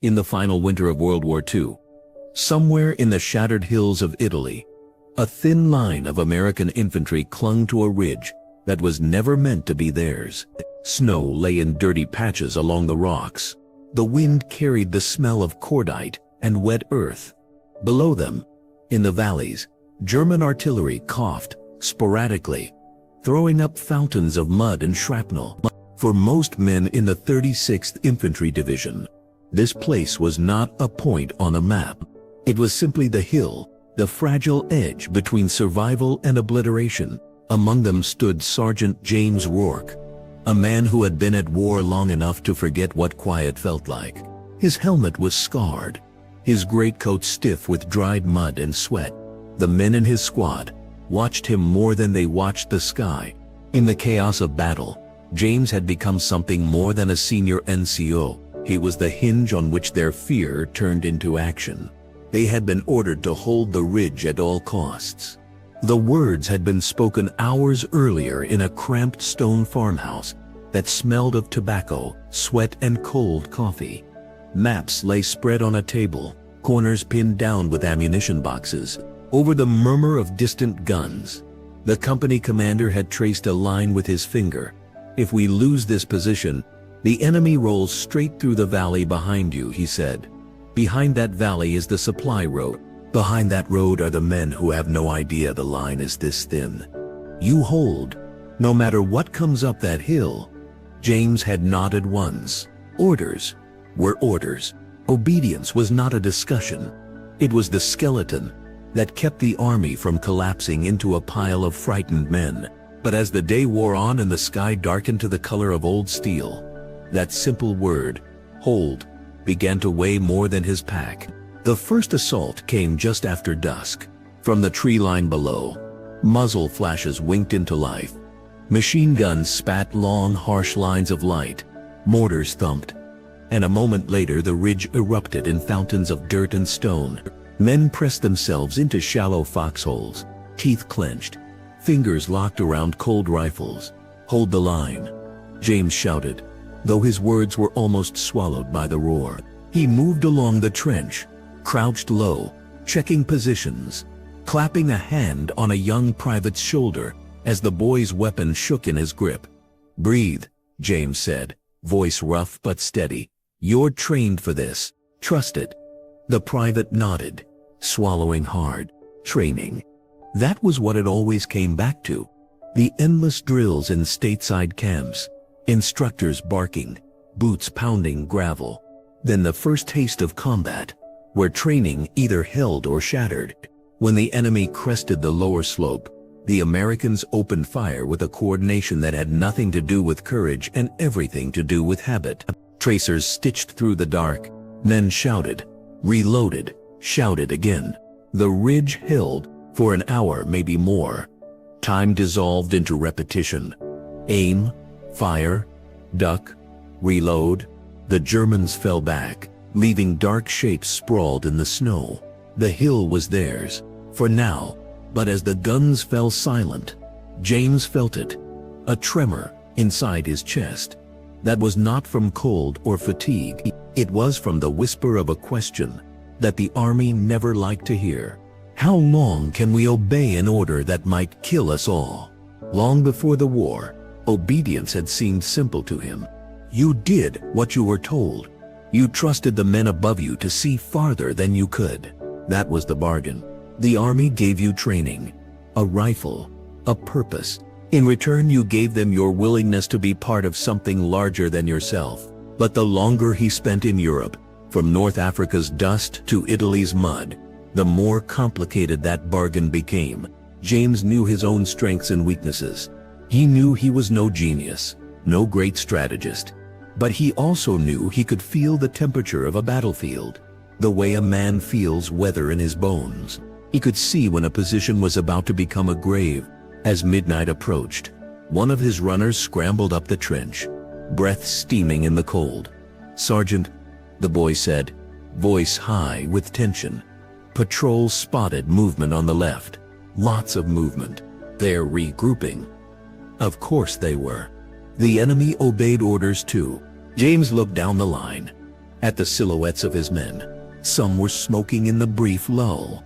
In the final winter of World War II, somewhere in the shattered hills of Italy, a thin line of American infantry clung to a ridge that was never meant to be theirs. Snow lay in dirty patches along the rocks. The wind carried the smell of cordite and wet earth. Below them, in the valleys, German artillery coughed sporadically, throwing up fountains of mud and shrapnel. For most men in the 36th Infantry Division, this place was not a point on a map. It was simply the hill, the fragile edge between survival and obliteration. Among them stood Sergeant James Rourke, a man who had been at war long enough to forget what quiet felt like. His helmet was scarred, his greatcoat stiff with dried mud and sweat. The men in his squad watched him more than they watched the sky. In the chaos of battle, James had become something more than a senior NCO. He was the hinge on which their fear turned into action. They had been ordered to hold the ridge at all costs. The words had been spoken hours earlier in a cramped stone farmhouse that smelled of tobacco, sweat, and cold coffee. Maps lay spread on a table, corners pinned down with ammunition boxes. Over the murmur of distant guns, the company commander had traced a line with his finger. "If we lose this position, the enemy rolls straight through the valley behind you," he said. "Behind that valley is the supply road. Behind that road are the men who have no idea the line is this thin. You hold, no matter what comes up that hill." James had nodded once. Orders were orders. Obedience was not a discussion. It was the skeleton that kept the army from collapsing into a pile of frightened men. But as the day wore on and the sky darkened to the color of old steel, that simple word, hold, began to weigh more than his pack. The first assault came just after dusk. From the tree line below, muzzle flashes winked into life. Machine guns spat long, harsh lines of light. Mortars thumped. And a moment later the ridge erupted in fountains of dirt and stone. Men pressed themselves into shallow foxholes, teeth clenched, fingers locked around cold rifles. "Hold the line," James shouted, though his words were almost swallowed by the roar. He moved along the trench, crouched low, checking positions, clapping a hand on a young private's shoulder as the boy's weapon shook in his grip. "Breathe," James said, voice rough but steady. "You're trained for this. Trust it." The private nodded, swallowing hard. Training. That was what it always came back to. The endless drills in stateside camps, instructors barking, boots pounding gravel. Then the first taste of combat, where training either held or shattered. When the enemy crested the lower slope, the Americans opened fire with a coordination that had nothing to do with courage and everything to do with habit. Tracers stitched through the dark, then shouted, reloaded, shouted again. The ridge held for an hour, maybe more. Time dissolved into repetition. Aim, fire, duck, reload. The Germans fell back, leaving dark shapes sprawled in the snow. The hill was theirs, for now, but as the guns fell silent, James felt it, a tremor inside his chest. That was not from cold or fatigue. It was from the whisper of a question that the army never liked to hear. How long can we obey an order that might kill us all? Long before the war, obedience had seemed simple to him. You did what you were told. You trusted the men above you to see farther than you could. That was the bargain. The army gave you training, a rifle, a purpose. In return, you gave them your willingness to be part of something larger than yourself. But the longer he spent in Europe, from North Africa's dust to Italy's mud, the more complicated that bargain became. James knew his own strengths and weaknesses. He knew he was no genius, no great strategist. But he also knew he could feel the temperature of a battlefield, the way a man feels weather in his bones. He could see when a position was about to become a grave. As midnight approached, one of his runners scrambled up the trench, breath steaming in the cold. "Sergeant," the boy said, voice high with tension. "Patrol spotted movement on the left. Lots of movement. They're regrouping." Of course they were. The enemy obeyed orders too. James looked down the line. at the silhouettes of his men. Some were smoking in the brief lull,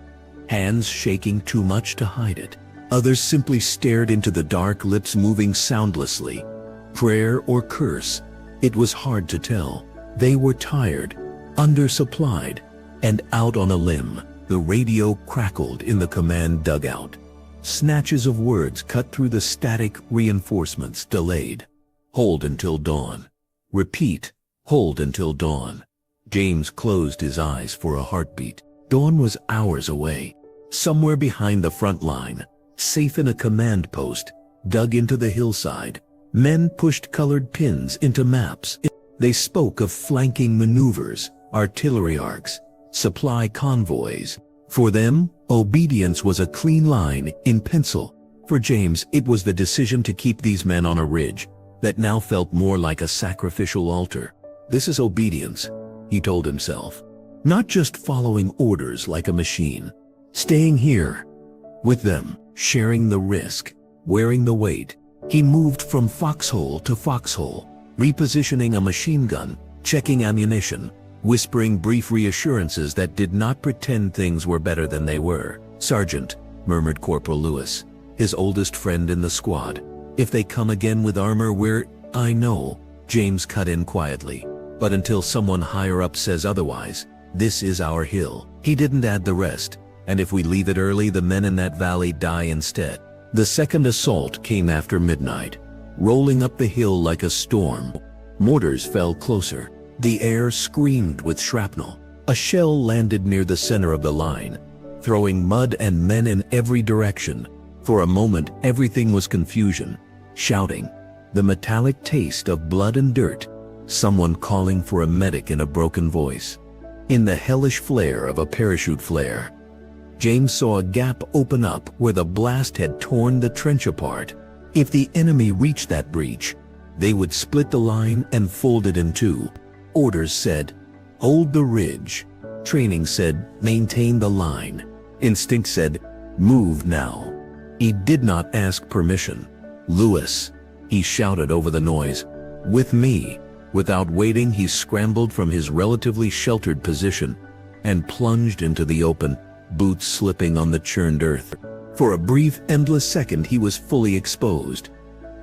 hands shaking too much to hide it. Others simply stared into the dark, lips moving soundlessly. Prayer or curse, it was hard to tell. They were tired, undersupplied, and out on a limb. The radio crackled in the command dugout. Snatches of words cut through the static, reinforcements delayed. Hold until dawn. Repeat, hold until dawn. James closed his eyes for a heartbeat. Dawn was hours away. Somewhere behind the front line, safe in a command post, dug into the hillside, men pushed colored pins into maps. They spoke of flanking maneuvers, artillery arcs, supply convoys. For them, obedience was a clean line in pencil. For James, it was the decision to keep these men on a ridge that now felt more like a sacrificial altar. This is obedience, he told himself. Not just following orders like a machine. Staying here, with them, sharing the risk, wearing the weight. He moved from foxhole to foxhole, repositioning a machine gun, checking ammunition, whispering brief reassurances that did not pretend things were better than they were. "Sergeant," murmured Corporal Lewis, his oldest friend in the squad. "If they come again with armor, I know," James cut in quietly. "But until someone higher up says otherwise, this is our hill." He didn't add the rest. "And if we leave it early, the men in that valley die instead." The second assault came after midnight, rolling up the hill like a storm. Mortars fell closer. The air screamed with shrapnel. A shell landed near the center of the line, throwing mud and men in every direction. For a moment, everything was confusion. Shouting, the metallic taste of blood and dirt, someone calling for a medic in a broken voice. In the hellish flare of a parachute flare, James saw a gap open up where the blast had torn the trench apart. If the enemy reached that breach, they would split the line and fold it in two. Orders said, "Hold the ridge." Training said, "Maintain the line." Instinct said, "Move now." He did not ask permission. "Lewis," he shouted over the noise, "with me." Without waiting, he scrambled from his relatively sheltered position and plunged into the open, boots slipping on the churned earth. For a brief, endless second, he was fully exposed.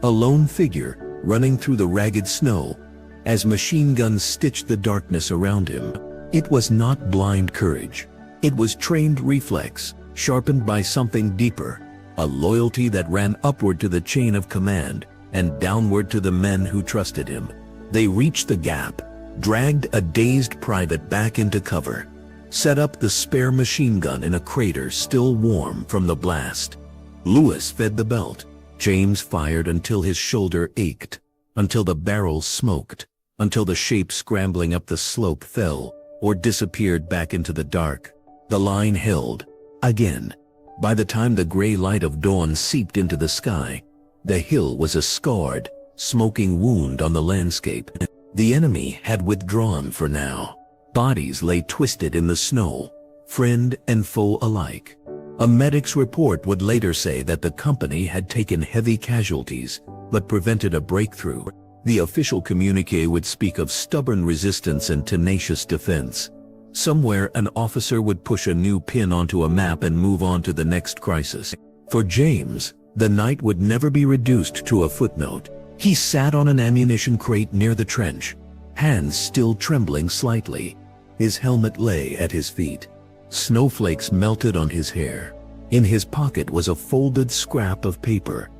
A lone figure running through the ragged snow as machine guns stitched the darkness around him. It was not blind courage. It was trained reflex, sharpened by something deeper, a loyalty that ran upward to the chain of command and downward to the men who trusted him. They reached the gap, dragged a dazed private back into cover, set up the spare machine gun in a crater still warm from the blast. Lewis fed the belt. James fired until his shoulder ached, until the barrel smoked, until the shape scrambling up the slope fell or disappeared back into the dark. The line held. Again. By the time the gray light of dawn seeped into the sky, the hill was a scarred, smoking wound on the landscape. The enemy had withdrawn for now. Bodies lay twisted in the snow, friend and foe alike. A medic's report would later say that the company had taken heavy casualties, but prevented a breakthrough. The official communique would speak of stubborn resistance and tenacious defense. Somewhere an officer would push a new pin onto a map and move on to the next crisis. For James, the night would never be reduced to a footnote. He sat on an ammunition crate near the trench, hands still trembling slightly. His helmet lay at his feet. Snowflakes melted on his hair. In his pocket was a folded scrap of paper,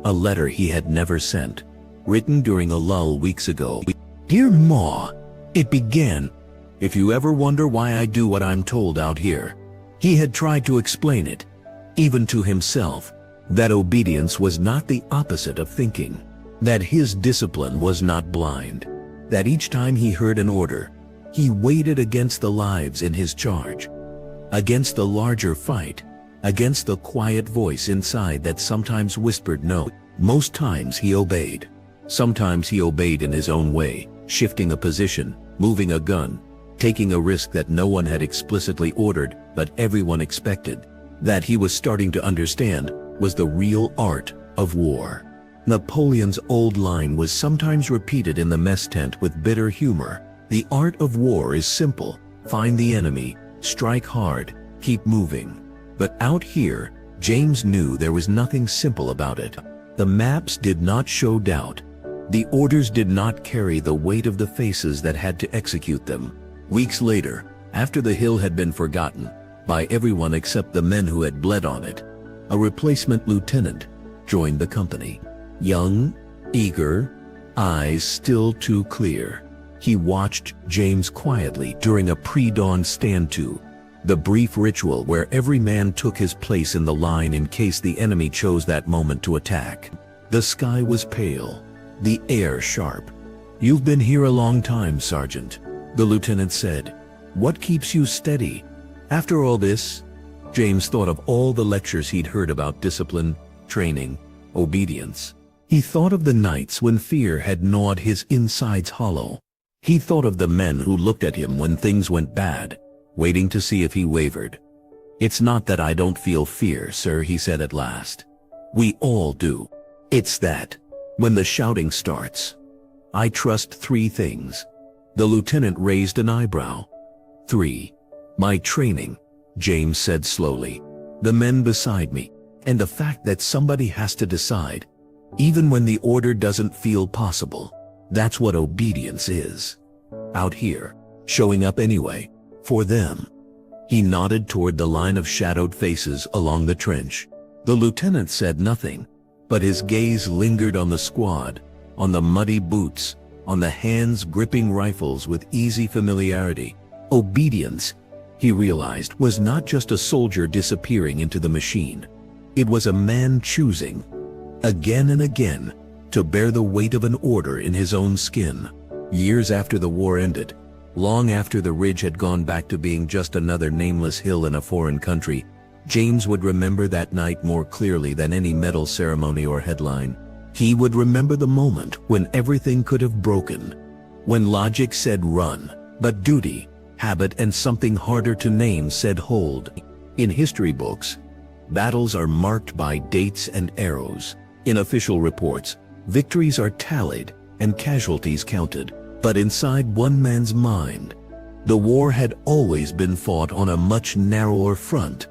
a letter he had never sent, written during a lull weeks ago. "Dear Ma," it began, "if you ever wonder why I do what I'm told out here." He had tried to explain it, even to himself, that obedience was not the opposite of thinking, that his discipline was not blind, that each time he heard an order, he weighed it against the lives in his charge, against the larger fight, against the quiet voice inside that sometimes whispered no. Most times he obeyed. Sometimes he obeyed in his own way, shifting a position, moving a gun, taking a risk that no one had explicitly ordered but everyone expected. That he was starting to understand was the real art of war. Napoleon's old line was sometimes repeated in the mess tent with bitter humor. The art of war is simple. Find the enemy, strike hard, keep moving. But out here, James knew there was nothing simple about it. The maps did not show doubt. The orders did not carry the weight of the faces that had to execute them. Weeks later, after the hill had been forgotten, by everyone except the men who had bled on it, a replacement lieutenant joined the company. Young, eager, eyes still too clear. He watched James quietly during a pre-dawn stand-to, the brief ritual where every man took his place in the line in case the enemy chose that moment to attack. The sky was pale, the air sharp. "You've been here a long time, Sergeant," the lieutenant said. "What keeps you steady?" After all this, James thought of all the lectures he'd heard about discipline, training, obedience. He thought of the nights when fear had gnawed his insides hollow. He thought of the men who looked at him when things went bad, waiting to see if he wavered. "It's not that I don't feel fear, sir," he said at last. "We all do. It's that, when the shouting starts, I trust three things." The lieutenant raised an eyebrow. "Three. My training," James said slowly. "The men beside me, and the fact that somebody has to decide, even when the order doesn't feel possible. That's what obedience is. Out here, showing up anyway, for them." He nodded toward the line of shadowed faces along the trench. The lieutenant said nothing, but his gaze lingered on the squad, on the muddy boots, on the hands gripping rifles with easy familiarity. Obedience, he realized, was not just a soldier disappearing into the machine. It was a man choosing, again and again, to bear the weight of an order in his own skin. Years after the war ended, long after the ridge had gone back to being just another nameless hill in a foreign country, James would remember that night more clearly than any medal ceremony or headline. He would remember the moment when everything could have broken, when logic said run, but duty, habit, and something harder to name said hold. In history books, battles are marked by dates and arrows. In official reports, victories are tallied and casualties counted. But inside one man's mind, the war had always been fought on a much narrower front.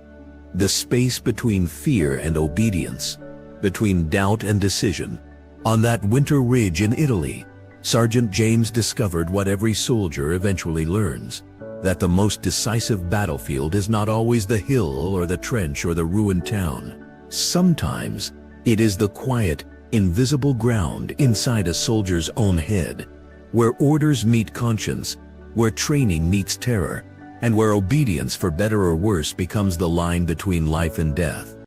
The space between fear and obedience, between doubt and decision. On that winter ridge in Italy, Sergeant James discovered what every soldier eventually learns: that the most decisive battlefield is not always the hill or the trench or the ruined town. Sometimes it is the quiet, invisible ground inside a soldier's own head, where orders meet conscience, where training meets terror, and where obedience, for better or worse, becomes the line between life and death.